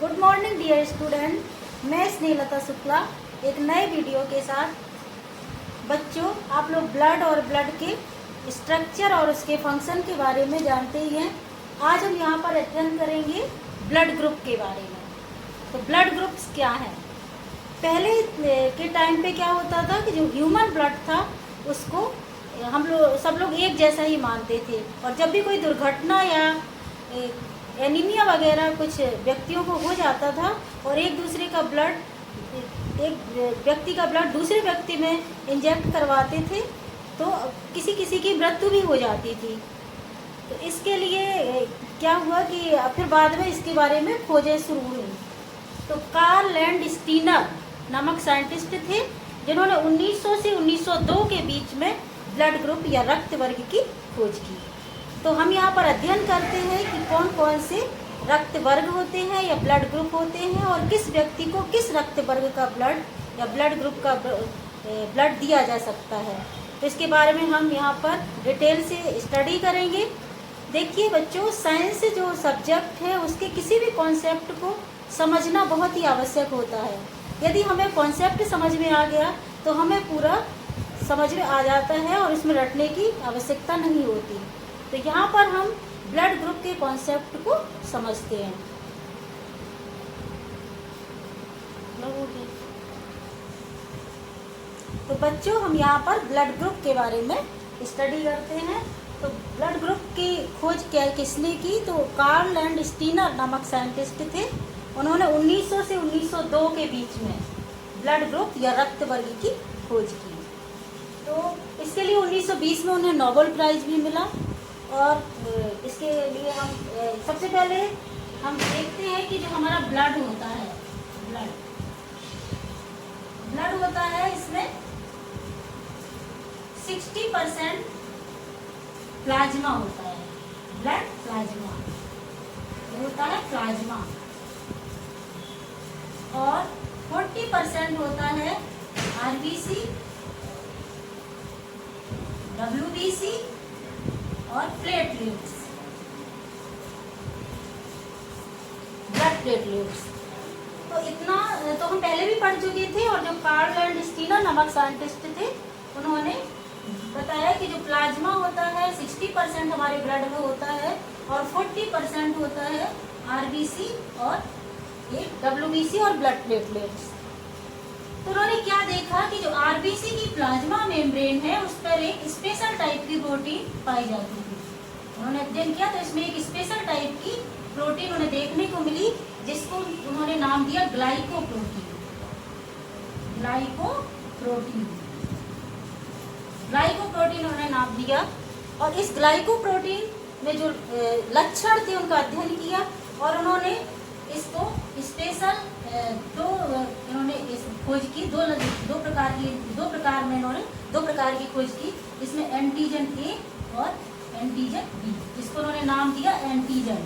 Good morning dear student, मैं स्नेहलता शुक्ला एक नए वीडियो के साथ। बच्चों, आप लोग ब्लड और ब्लड के स्ट्रक्चर और उसके फंक्शन के बारे में जानते ही हैं। आज हम यहाँ पर अध्ययन करेंगे ब्लड ग्रुप के बारे में। तो ब्लड ग्रुप्स क्या हैं? पहले के टाइम पे क्या होता था कि जो ह्यूमन ब्लड था उसको हम लोग सब लोग एक जैसा ही मानते थे, और जब भी कोई दुर्घटना या एनीमिया वगैरह कुछ व्यक्तियों को हो जाता था और एक व्यक्ति का ब्लड दूसरे व्यक्ति में इंजेक्ट करवाते थे तो किसी किसी की मृत्यु भी हो जाती थी। तो इसके लिए क्या हुआ कि फिर बाद में इसके बारे में खोजें शुरू हुई। तो कार्ल लैंडस्टीनर नामक साइंटिस्ट थे जिन्होंने 1900 से 1902 के बीच में ब्लड ग्रुप या रक्त वर्ग की खोज की। तो हम यहाँ पर अध्ययन करते हैं कि कौन कौन से रक्त वर्ग होते हैं या ब्लड ग्रुप होते हैं और किस व्यक्ति को किस रक्त वर्ग का ब्लड या ब्लड ग्रुप का ब्लड दिया जा सकता है। तो इसके बारे में हम यहाँ पर डिटेल से स्टडी करेंगे। देखिए बच्चों, साइंस जो सब्जेक्ट है उसके किसी भी कॉन्सेप्ट को समझना बहुत ही आवश्यक होता है। यदि हमें कॉन्सेप्ट समझ में आ गया तो हमें पूरा समझ में आ जाता है और इसमें रटने की आवश्यकता नहीं होती। तो यहाँ पर हम ब्लड ग्रुप के कॉन्सेप्ट को समझते हैं। तो बच्चों, हम यहाँ पर ब्लड ग्रुप के बारे में स्टडी करते हैं। तो ब्लड ग्रुप की खोज किसने की? तो कार्ल लैंडस्टीनर नामक साइंटिस्ट थे। उन्होंने 1900 से 1902 के बीच में ब्लड ग्रुप या रक्त वर्ग की खोज की। तो इसके लिए 1920 में उन्हें नोबेल प्राइज भी मिला। और इसके लिए हम सबसे पहले हम देखते हैं कि जो हमारा ब्लड होता है, ब्लड होता है, इसमें 60% प्लाज्मा होता है। ब्लड प्लाज्मा होता है, प्लाज्मा। और 40% होता है आरबीसी, डब्ल्यूबीसी और प्लेटलेट्स, ब्लड प्लेटलेट्स। तो इतना तो हम पहले भी पढ़ चुके थे। और जो कार्ल लैंडस्टीनर नामक साइंटिस्ट थे उन्होंने बताया कि जो प्लाज्मा होता है 60% हमारे ब्लड में होता है और 40% होता है आरबीसी और डब्ल्यूबीसी और ब्लड प्लेटलेट्स। तो उन्होंने क्या देखा कि जो आरबीसी की प्लाज्मा मेम्ब्रेन है उस पर एक स्पेशल टाइप की प्रोटीन पाई जाती थी। उन्होंने अध्ययन किया तो इसमें एक स्पेशल टाइप की प्रोटीन उन्हें देखने को मिली जिसको उन्होंने नाम दिया ग्लाइकोप्रोटीन। ग्लाइकोप्रोटीन उन्होंने नाम दिया। और इस ग्लाइकोप्रोटीन में जो लक्षण थे उनका अध्ययन किया और उन्होंने इसको स्पेशल इन्होंने इस खोज की दो प्रकार की खोज की। इसमें एंटीजन ए और एंटीजन बी, जिसको उन्होंने नाम दिया एंटीजन।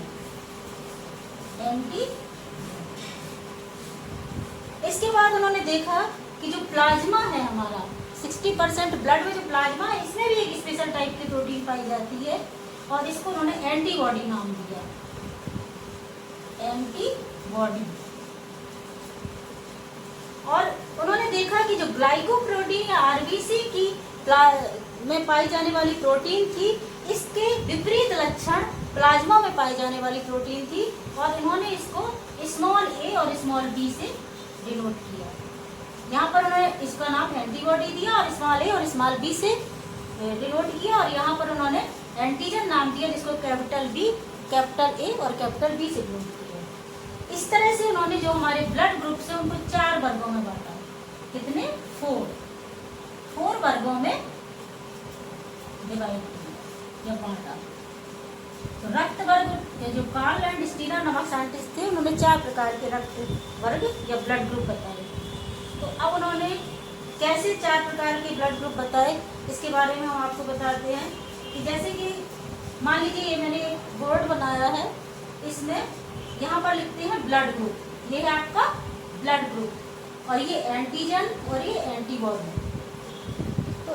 इसके बाद उन्होंने देखा कि जो प्लाज्मा है हमारा 60% ब्लड में जो प्लाज्मा है इसमें भी एक स्पेशल टाइप की प्रोटीन पाई जाती है और इसको उन्होंने एंटीबॉडी नाम दिया, एंटीबॉडी। और उन्होंने देखा कि जो ग्लाइकोप्रोटीन या आरबीसी की में पाई जाने वाली प्रोटीन थी, इसके विपरीत लक्षण प्लाज्मा में पाई जाने वाली प्रोटीन थी। और इन्होंने इसको स्मॉल ए और स्मॉल बी से डिनोट किया। यहाँ पर उन्होंने इसका नाम एंटीबॉडी दिया और स्मॉल ए और स्मॉल बी से डिनोट किया। और यहाँ पर उन्होंने एंटीजन नाम दिया जिसको कैपिटल बी, कैपिटल ए और कैपिटल बी से डिनोट किया। इस तरह से उन्होंने जो हमारे ब्लड ग्रुप से उनको 4 वर्गों में बांटा। कितने? 4 वर्गों में डिवाइड किया या बांटा। तो रक्त वर्ग जो कार्ल लैंडस्टीनर नामक साइंटिस्ट थे उन्होंने 4 प्रकार के रक्त वर्ग या ब्लड ग्रुप बताए। तो अब उन्होंने कैसे 4 प्रकार के ब्लड ग्रुप बताए इसके बारे में हम आपको बताते हैं। कि जैसे कि मान लीजिए ये मैंने एक बोर्ड बनाया है, इसमें यहाँ पर लिखते हैं ब्लड ग्रुप, ये है आपका ब्लड ग्रुप और ये एंटीजन और ये एंटीबॉडी। तो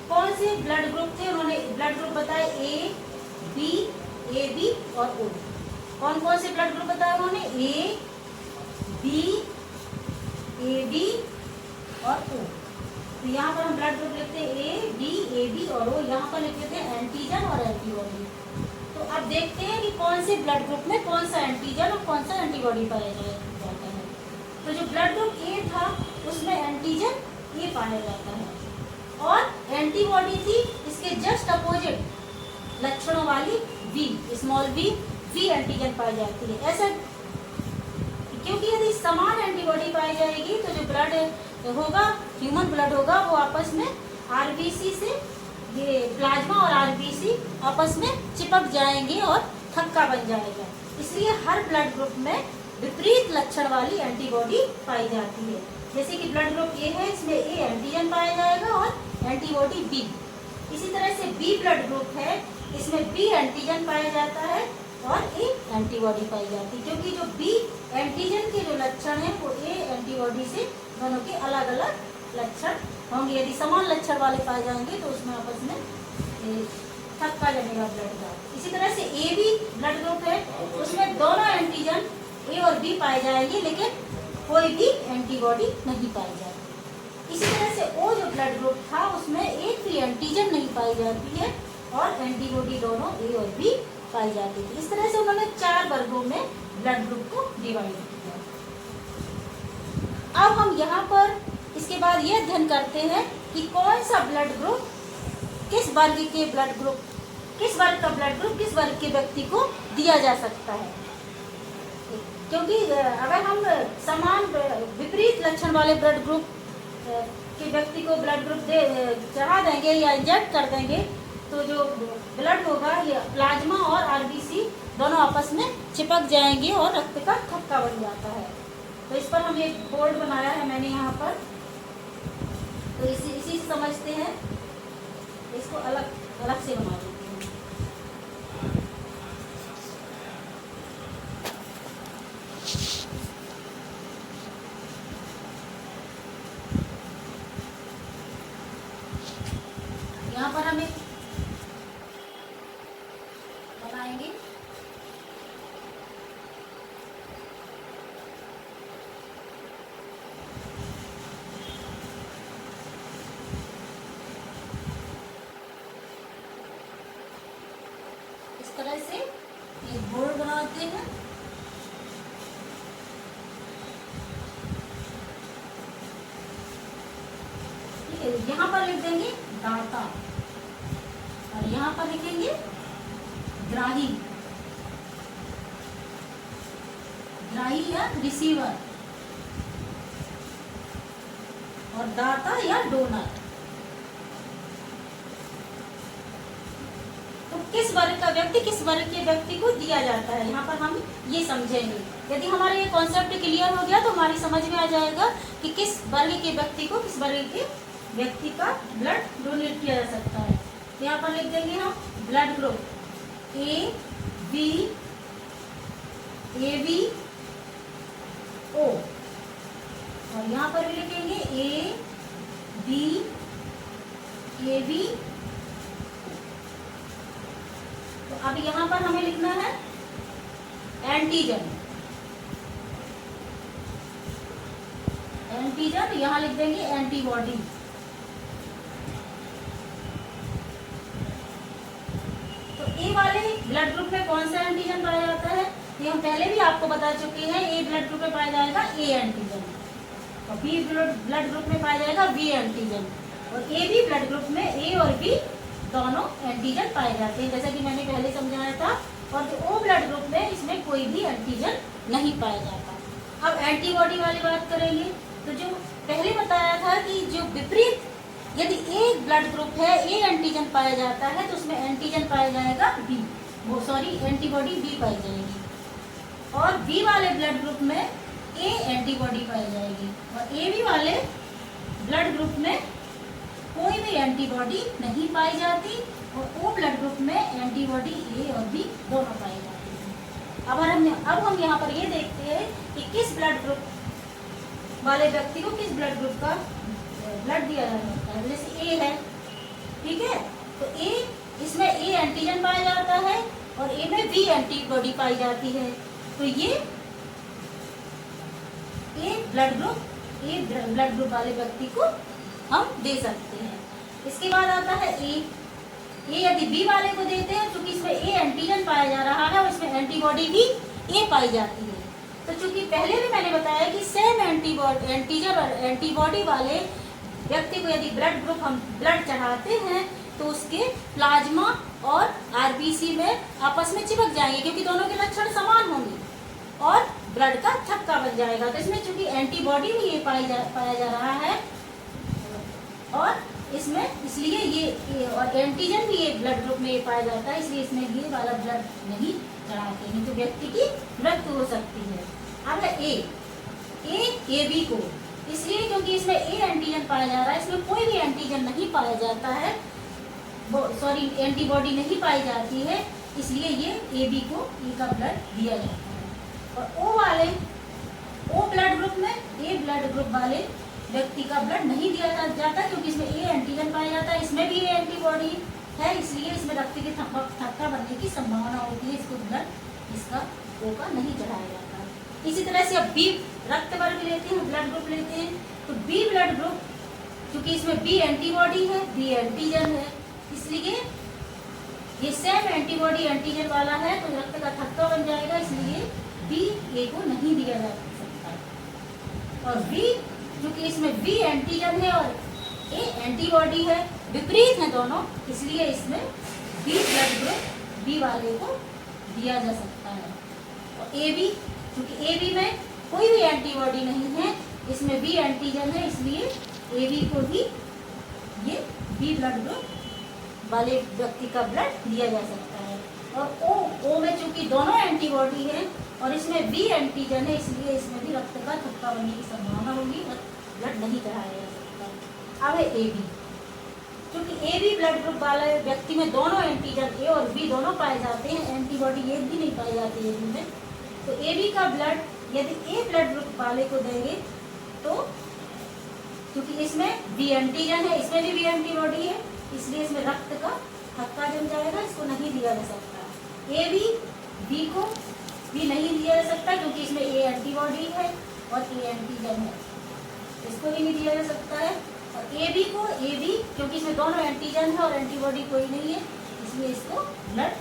कौन से ब्लड ग्रुप थे? उन्होंने ब्लड ग्रुप बताए ए बी और ओ। कौन कौन से ब्लड ग्रुप बताया उन्होंने? ए बी, ए बी और ओ। तो यहाँ पर हम ब्लड ग्रुप लिखते हैं ए बी, ए बी और ओ। यहाँ पर लिख लेते हैं एंटीजन और एंटीबॉडी। तो अब देखते हैं कि कौन से ब्लड ग्रुप में कौन सा एंटीजन और कौन सा एंटीबॉडी पाया जाता है। तो जो ब्लड ग्रुप ए था उसमें एंटीजन ए पाया जाता है और एंटीबॉडी थी इसके जस्ट अपोजिट लक्षणों वाली V, small V, V antigen पाई जाती है। ऐसा क्योंकि यदि समान एंटीबॉडी पाई जाएगी तो जो ब्लड होगा, ह्यूमन ब्लड होगा, वो आपस में आरबीसी से, ये प्लाज्मा और आरबीसी आपस में चिपक जाएंगे और थक्का बन जाएगा। इसलिए हर ब्लड ग्रुप में विपरीत लक्षण वाली एंटीबॉडी पाई जाती है। जैसे कि ब्लड ग्रुप ए है, इसमें ए एंटीजन पाया जाएगा और एंटीबॉडी बी। इसी तरह से बी ब्लड ग्रुप है, इसमें बी एंटीजन पाया जाता है और ए एंटीबॉडी पाई जाती है। क्योंकि जो बी एंटीजन के जो लक्षण हैं वो ए एंटीबॉडी से दोनों के अलग अलग लक्षण होंगे। यदि समान लक्षण वाले पाए जाएंगे तो उसमें आपस में थक्का जमेगा ब्लड का। इसी तरह से ए बी ब्लड ग्रुप है, उसमें दोनों एंटीजन ए और बी पाए जाएंगे लेकिन कोई भी एंटीबॉडी नहीं पाई जाती। इसी तरह से ओ जो ब्लड ग्रुप था उसमें एक भी एंटीजन नहीं पाई जाती है और एंटीबॉडी दोनों ए और बी पाई जाती थी। इस तरह से उन्होंने 4 वर्गों में ब्लड ग्रुप को डिवाइड किया। अब हम यहाँ पर इसके बाद ये अध्ययन करते हैं कि कौन सा ब्लड ग्रुप किस वर्ग के ब्लड ग्रुप, किस वर्ग का ब्लड ग्रुप किस वर्ग के व्यक्ति को दिया जा सकता है। क्योंकि अगर हम समान विपरीत लक्षण वाले ब्लड ग्रुप के व्यक्ति को ब्लड ग्रुप चढ़ा देंगे या इंजेक्ट कर देंगे तो जो ब्लड होगा ये प्लाज्मा और आरबीसी दोनों आपस में चिपक जाएंगे और रक्त का थक्का बन जाता है। तो इस पर हम एक बोर्ड बनाया है मैंने यहाँ पर, तो इसी से समझते हैं। इसको अलग अलग से बना देते हैं। यहाँ पर हम एक बनाएंगे। इस तरह से एक बोर्ड बनाते हैं। ठीक है, यहाँ पर लिख देंगे दाता और यहाँ पर लिखेंगे ग्राही, ग्राही या रिसीवर और दाता या डोनर। तो किस वर्ग का व्यक्ति किस वर्ग के व्यक्ति को दिया जाता है, यहाँ पर हम ये समझेंगे। यदि हमारा ये कॉन्सेप्ट क्लियर हो गया तो हमारी समझ में आ जाएगा कि किस वर्ग के व्यक्ति को किस वर्ग के व्यक्ति का ब्लड डोनेट किया जा सकता है। तो यहाँ पर लिख देंगे हम blood group A B O और यहाँ पर भी लिखेंगे ए बी। तो अब यहाँ पर हमें लिखना है एंटीजन। एंटीजन यहाँ लिख देंगे एंटीबॉडी। तो ए वाले ब्लड ग्रुप में कौन सा एंटीजन पाया जाता है, ये हम पहले भी आपको बता चुके हैं। ए ब्लड ग्रुप में पाया जाएगा ए एंटीजन और बी ब्लड ग्रुप में पाया जाएगा बी एंटीजन और ए बी ब्लड ग्रुप में ए और बी दोनों एंटीजन पाए जाते हैं, जैसा कि मैंने पहले समझाया था। और जो ओ ब्लड ग्रुप में इसमें कोई भी एंटीजन नहीं पाया जाता। अब एंटीबॉडी वाली बात करेंगे तो जो पहले बताया था कि जो विपरीत, यदि एक ब्लड ग्रुप है ए एंटीजन पाया जाता है तो उसमें एंटीजन पाया जाएगा बी, एंटीबॉडी बी पाई जाएगी। और बी वाले ब्लड ग्रुप में ए एंटीबॉडी पाई जाएगी और ए बी वाले ब्लड ग्रुप में कोई भी एंटीबॉडी नहीं पाई जाती और ओ ब्लड ग्रुप में एंटीबॉडी ए और बी दोनों पाई जाती है। अब हम यहाँ पर ये देखते हैं कि किस ब्लड ग्रुप वाले व्यक्ति को किस ब्लड ग्रुप का ब्लड दिया जा सकता है। जैसे ए है, ठीक है, तो ए इसमें ए एंटीजन पाया जाता है और ए में बी एंटीबॉडी पाई जाती है। तो ये ए ब्लड ग्रुप वाले व्यक्ति को हम दे सकते हैं। इसके बाद आता है ए यदि बी वाले को देते हैं, चूंकि इसमें ए एंटीजन पाया जा रहा है और इसमें एंटीबॉडी भी ए पाई जाती है, तो चूंकि पहले भी मैंने बताया कि सेम एंटीजन और एंटीबॉडी वाले व्यक्ति को यदि हम ब्लड चढ़ाते हैं तो उसके प्लाज्मा और आरबीसी में आपस में चिपक जाएंगे, क्योंकि दोनों के लक्षण समान होंगे और ब्लड का थक्का बन जाएगा। तो इसमें चूंकि एंटीबॉडी भी ये पाया जा रहा है और इसमें इसलिए ये और एंटीजन भी ये ब्लड ग्रुप में ये पाया जाता है, इसलिए इसमें ये वाला ब्लड नहीं चढ़ाते हैं, तो व्यक्ति की मृत्यु हो सकती है। अब है ए बी को, इसलिए क्योंकि इसमें ए एंटीजन पाया जा रहा है, इसमें कोई भी एंटीजन नहीं पाया जाता है, एंटीबॉडी नहीं पाई जाती है, इसलिए ये ए बी को ए का ब्लड दिया जाता है। और ओ ब्लड ग्रुप में ए ब्लड ग्रुप वाले व्यक्ति का ब्लड नहीं दिया जाता, क्योंकि इसमें ए एंटीजन पाया जाता है, इसमें भी ए एंटीबॉडी है, इसलिए इसमें रक्त के थक्का बनने की संभावना होती है, इसको ब्लड इसका ओ का नहीं चढ़ाया जाता। इसी तरह से अब बी रक्त वर्ग लेते हैं, ब्लड ग्रुप लेते हैं, तो बी ब्लड ग्रुप क्योंकि इसमें बी एंटीबॉडी है, बी एंटीजन है, इसलिए ये सेम एंटीबॉडी एंटीजन वाला है, तो रक्त का थक्का बन जाएगा, इसलिए बी ए को नहीं दिया जा सकता। और बी क्योंकि इसमें बी एंटीजन है और ए एंटीबॉडी है, विपरीत है दोनों, इसलिए इसमें बी ब्लड ग्रुप बी वाले को दिया जा सकता है। और ए बी क्योंकि ए बी में कोई भी एंटीबॉडी नहीं है, इसमें बी एंटीजन है, इसलिए ए बी को भी ये बी ब्लड ग्रुप वाले व्यक्ति का ब्लड दिया जा सकता है। और ओ में चूंकि दोनों एंटीबॉडी है और इसमें बी एंटीजन है, इसलिए इसमें भी रक्त का थक्का बनने की संभावना होगी और ब्लड नहीं चढ़ाया जा सकता। अब है ए बी, क्योंकि ए बी ब्लड ग्रुप वाले व्यक्ति में दोनों एंटीजन ए और बी दोनों पाए जाते हैं, एंटीबॉडी एक भी नहीं पाई जाती है ए बी में, तो ए बी का ब्लड यदि ए ब्लड ग्रुप वाले को देंगे तो क्योंकि इसमें बी एंटीजन है, इसमें भी बी एंटीबॉडी है, इसलिए इसमें रक्त का थक्का जम जाएगा, इसको नहीं दिया जा सकता। ए बी को भी नहीं दिया जा सकता, क्योंकि इसमें ए एंटीबॉडी है और ए एंटीजन है, इसको भी नहीं दिया जा सकता है। और ए बी क्योंकि इसमें दोनों एंटीजन है और एंटीबॉडी कोई नहीं है, इसलिए इसको ब्लड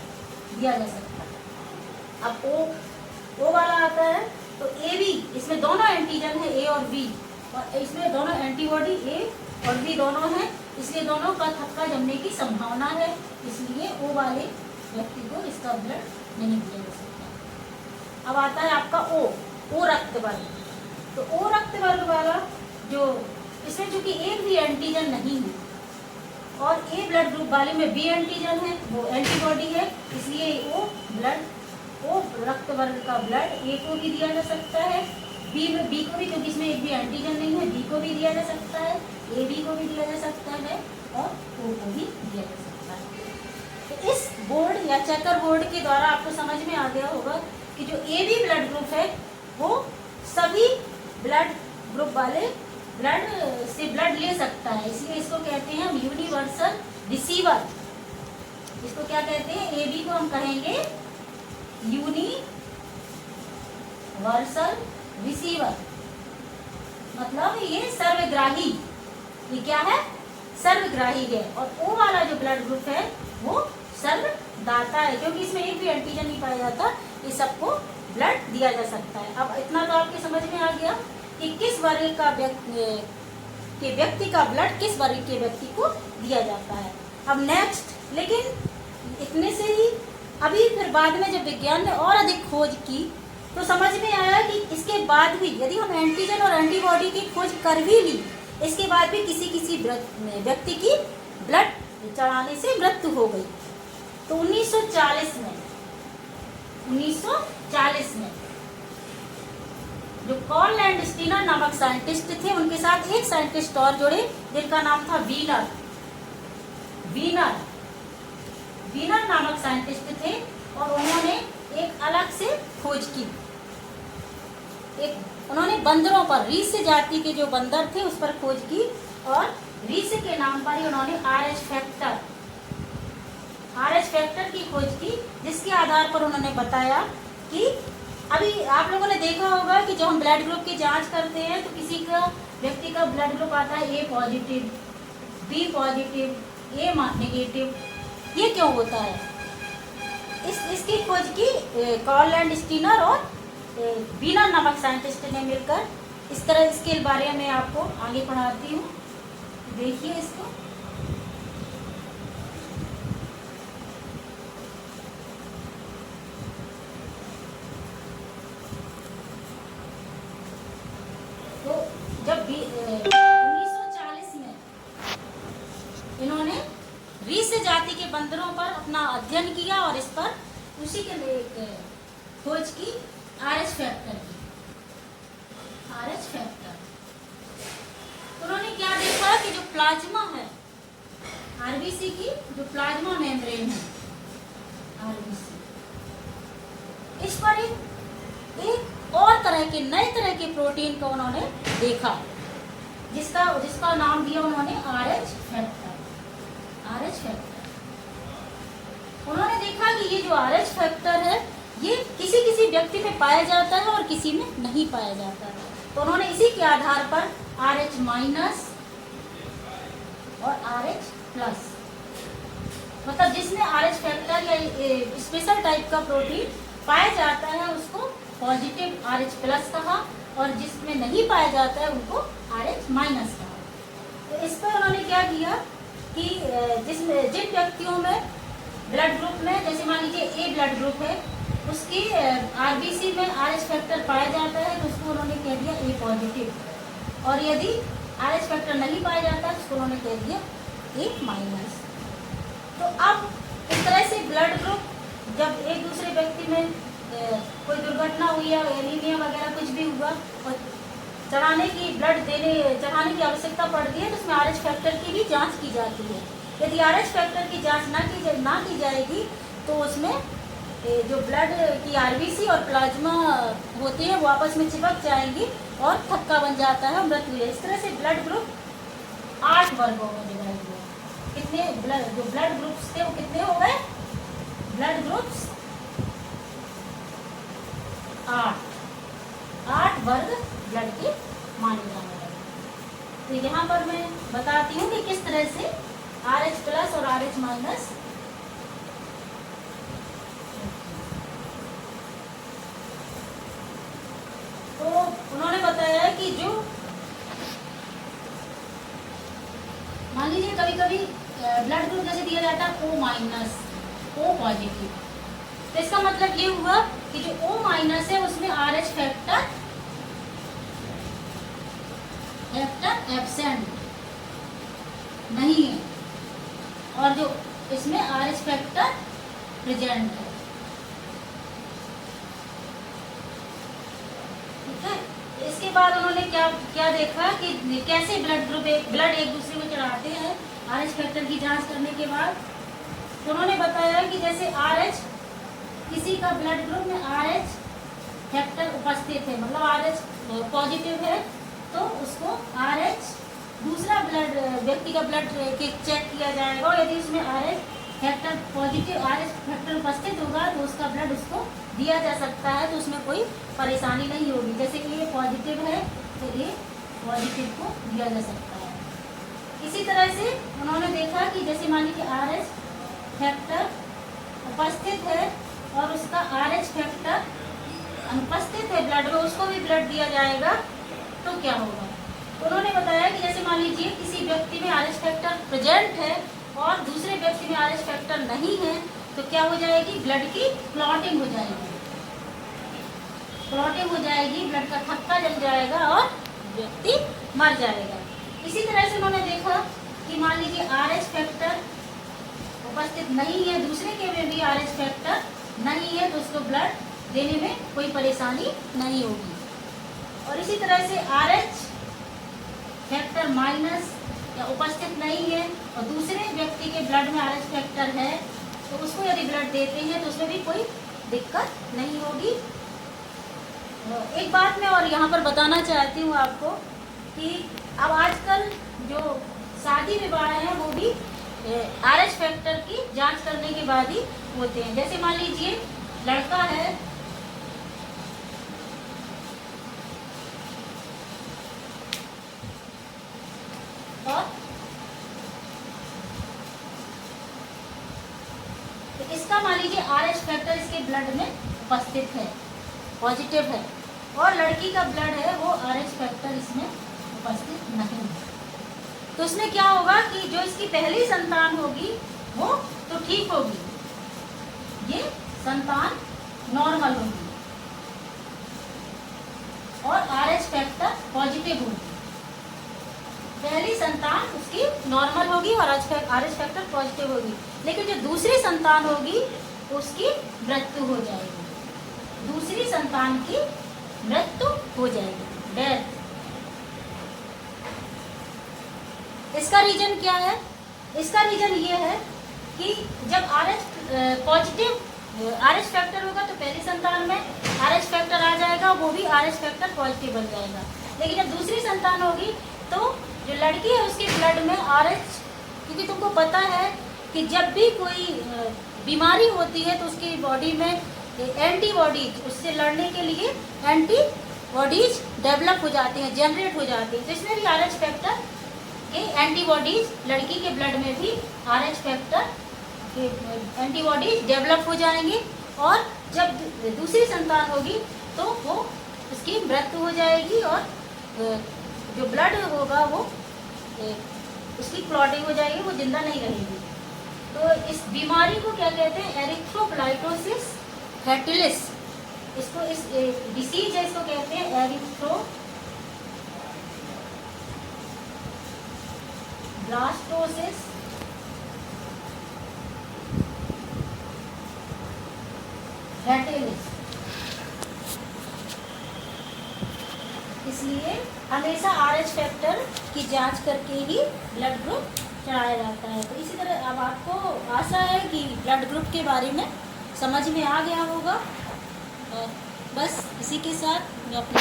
दिया जा सकता है। अब ओ वाला आता है, तो ए बी इसमें दोनों एंटीजन है ए और बी, और इसमें दोनों एंटीबॉडी ए और बी दोनों हैं, इसलिए दोनों का थक्का जमने की संभावना है, इसलिए ओ वाले व्यक्ति को इसका ब्लड नहीं दिया जा सकता। अब आता है आपका ओ रक्त वर्ग, तो ओ रक्त वर्ग वाला जो इसमें चूंकि एक भी एंटीजन नहीं है और ए ब्लड ग्रुप वाले में बी एंटीजन है, वो एंटीबॉडी है, इसलिए ओ रक्त वर्ग का ब्लड ए को भी दिया जा सकता है, बी को भी, क्योंकि इसमें एक भी एंटीजन नहीं है, बी को भी दिया जा सकता है, ए बी को भी दिया जा सकता है और ओ को भी दिया जा सकता है। तो इस बोर्ड या चेकर बोर्ड के द्वारा आपको समझ में आ गया होगा कि जो ए बी ब्लड ग्रुप है वो सभी ब्लड ग्रुप वाले ब्लड से ब्लड ले सकता है, इसलिए इसको कहते हैं हम यूनिवर्सल रिसीवर। इसको क्या कहते हैं? ए बी को हम कहेंगे यूनिवर्सल रिसीवर, मतलब ये सर्वग्राही, ये क्या है? सर्वग्राही है। और ओ वाला जो ब्लड ग्रुप है वो सर्वदाता है, क्योंकि इसमें एक भी एंटीजन नहीं पाया जाता, ये सबको ब्लड दिया जा सकता है। अब इतना तो आपके समझ में आ गया कि किस वर्ग का व्यक्ति का ब्लड किस वर्ग के व्यक्ति को दिया जाता है। अब नेक्स्ट, लेकिन इतने से ही अभी फिर बाद में जब विज्ञान ने और अधिक खोज की तो समझ में आया कि इसके बाद भी यदि हम एंटीजन और एंटीबॉडी की खोज कर भी ली, इसके बाद भी किसी व्यक्ति की ब्लड चढ़ाने से मृत्यु हो गई। तो 1940 में जो कॉल एंड स्टीनर नामक साइंटिस्ट थे, उनके साथ एक साइंटिस्ट और जुड़े जिनका नाम था वीनर नामक साइंटिस्ट थे, और उन्होंने एक अलग से खोज की। उन्होंने बंदरों पर, रीछ जाति के जो बंदर थे उस पर खोज की, और रीछ के नाम पर ही उन्होंने RH फैक्टर की खोज की, जिसके आधार पर उन्होंने बताया कि अभी आप लोगों ने देखा होगा कि जब हम ब्लड ग्रुप की जांच करते हैं तो किसी का व्यक्ति का ब्लड ग्रुप आता है ए पॉजिटिव, बी पॉजिटिव, ए नेगेटिव। ये क्यों होता है? इसकी खोज की कार्ल एंड स्टीनर और बीनर नामक साइंटिस्ट ने मिलकर। इस तरह इसके बारे में आपको आगे पढ़ाती हूँ, देखिए इसको। तो जब 1940 में इन्होंने रीस जाति के बंदरों पर अपना अध्ययन किया और इस पर उसी के लिए खोज की RH फैक्टर की। RH फैक्टर उन्होंने क्या देखा कि जो प्लाज्मा है RBC की, जो प्लाज्मा मेम्ब्रेन है RBC, इस पर एक और तरह के नए तरह के प्रोटीन को उन्होंने देखा, जिसका नाम दिया उन्होंने RH फैक्टर। RH फैक्टर उन्होंने देखा कि ये जो RH फैक्टर है ये किसी किसी व्यक्ति में पाया जाता है और किसी में नहीं पाया जाता है। तो उन्होंने इसी के आधार पर RH माइनस और RH प्लस, मतलब जिसमें RH फैक्टर या स्पेशल टाइप का प्रोटीन पाया जाता है उसको पॉजिटिव RH प्लस कहा, और जिसमें नहीं पाया जाता है उनको RH माइनस कहा। तो इस पर उन्होंने क्या किया कि जिन व्यक्तियों में ब्लड ग्रुप में, जैसे मान लीजिए ए ब्लड ग्रुप है, उसकी RBC में RH फैक्टर पाया जाता है तो उसको उन्होंने कह दिया ए पॉजिटिव, और यदि RH फैक्टर नहीं पाया जाता तो उसको उन्होंने कह दिया ए माइनस। तो अब इस तरह से ब्लड ग्रुप जब एक दूसरे व्यक्ति में कोई दुर्घटना हुई या एनीमिया वगैरह कुछ भी हुआ और चढ़ाने की आवश्यकता पड़ती है तो उसमें RH फैक्टर की भी जांच की जाती है। यदि RH फैक्टर की जांच ना की जाएगी तो उसमें जो ब्लड की RBC और प्लाज्मा होती है वो आपस में चिपक जाएंगी और थक्का बन जाता है और मृत्यु हो जाती है। इस तरह से ब्लड ग्रुप 8 वर्गों में डिवाइड हुआ। कितने जो ब्लड ग्रुप्स थे वो कितने हो गए? ब्लड ग्रुप्स 8 वर्ग ब्लड के माने जाने लगे। तो यहाँ पर मैं बताती हूँ कि किस तरह से RH प्लस और RH माइनस तो उन्होंने बताया कि जो मान लीजिए कभी कभी ब्लड ग्रुप जैसे दिया जाता है O माइनस, O पॉजिटिव, तो इसका मतलब ये हुआ कि जो O माइनस है उसमें RH फैक्टर एब्सेंट नहीं है और जो इसमें RH फैक्टर प्रेजेंट है। ठीक है, इसके बाद उन्होंने क्या देखा कि कैसे ब्लड एक दूसरे में चढ़ाते हैं RH फैक्टर की जांच करने के बाद। तो उन्होंने बताया कि जैसे RH किसी का ब्लड ग्रुप में RH फैक्टर उपस्थित है, मतलब RH पॉजिटिव है, तो उसको RH दूसरा ब्लड व्यक्ति का ब्लड चेक किया जाएगा और यदि उसमें RH factor positive RH factor उपस्थित होगा तो उसका ब्लड उसको दिया जा सकता है, तो उसमें कोई परेशानी नहीं होगी। जैसे कि ये पॉजिटिव है तो ये पॉजिटिव को दिया जा सकता है। इसी तरह से उन्होंने देखा कि जैसे मान लीजिए RH फैक्टर उपस्थित है और उसका RH फैक्टर अनुपस्थित है ब्लड में, उसको भी ब्लड दिया जाएगा तो क्या होगा। तो उन्होंने बताया कि जैसे मान लीजिए किसी व्यक्ति में RH फैक्टर प्रेजेंट है और दूसरे व्यक्ति में RH फैक्टर नहीं है तो क्या हो जाएगी, ब्लड की क्लॉटिंग हो जाएगी, ब्लड का थक्का जम जाएगा और व्यक्ति मर जाएगा। इसी तरह से उन्होंने देखा कि मान लीजिए RH फैक्टर उपस्थित नहीं है, दूसरे के में भी RH फैक्टर नहीं है तो उसको ब्लड देने में कोई परेशानी नहीं होगी। और इसी तरह से RH फैक्टर माइनस या उपस्थित नहीं है और दूसरे व्यक्ति के ब्लड में RH फैक्टर है तो उसको यदि ब्लड देते हैं तो उसमें भी कोई दिक्कत नहीं होगी। एक बात मैं और यहाँ पर बताना चाहती हूँ आपको कि अब आजकल जो शादी विवाह हैं वो भी RH फैक्टर की जांच करने के बाद ही होते हैं। जैसे मान लीजिए लड़का है लड़का मान लीजिए RH फैक्टर इसके ब्लड में उपस्थित है, पॉजिटिव है, और लड़की का ब्लड है वो RH फैक्टर इसमें उपस्थित नहीं है, तो इसमें क्या होगा कि जो इसकी पहली संतान होगी वो तो ठीक होगी, ये संतान नॉर्मल होगी और RH फैक्टर पॉजिटिव होगी। पहली संतान उसकी नॉर्मल होगी और RH फैक्टर पॉजिटिव होगी, लेकिन जो दूसरी संतान होगी उसकी मृत्यु हो जाएगी, दूसरी संतान की मृत्यु हो जाएगी, डेथ। इसका रीजन क्या है? इसका रीजन ये है कि जब RH फैक्टर होगा तो पहली संतान में RH फैक्टर आ जाएगा, वो भी RH फैक्टर पॉजिटिव बन जाएगा, लेकिन जब दूसरी संतान होगी तो जो लड़की है उसके ब्लड में RH, क्योंकि तुमको पता है कि जब भी कोई बीमारी होती है तो उसकी बॉडी में एंटीबॉडीज, उससे लड़ने के लिए एंटीबॉडीज डेवलप हो जाती हैं, जनरेट हो जाती हैं, तो इसमें भी RH फैक्टर के एंटीबॉडीज, लड़की के ब्लड में भी RH फैक्टर के एंटीबॉडीज डेवलप हो जाएंगे, और जब दूसरी संतान होगी तो वो उसकी मृत्यु हो जाएगी और जो ब्लड होगा वो उसकी क्लॉटिंग हो जाएगी, वो जिंदा नहीं रहेगी। तो इस बीमारी को क्या कहते हैं? एरिथ्रोब्लाइटोसिस फैटिलिस, इसको इस डिसीज है, इसको कहते हैं एरिथ्रोब्लास्टोसिस फैटिलिस। इसलिए हमेशा RH फैक्टर की जांच करके ही ब्लड ग्रुप चढ़ाया जाता है। तो इसी तरह अब आपको आशा है कि ब्लड ग्रुप के बारे में समझ में आ गया होगा। बस इसी के साथ मैं अपनी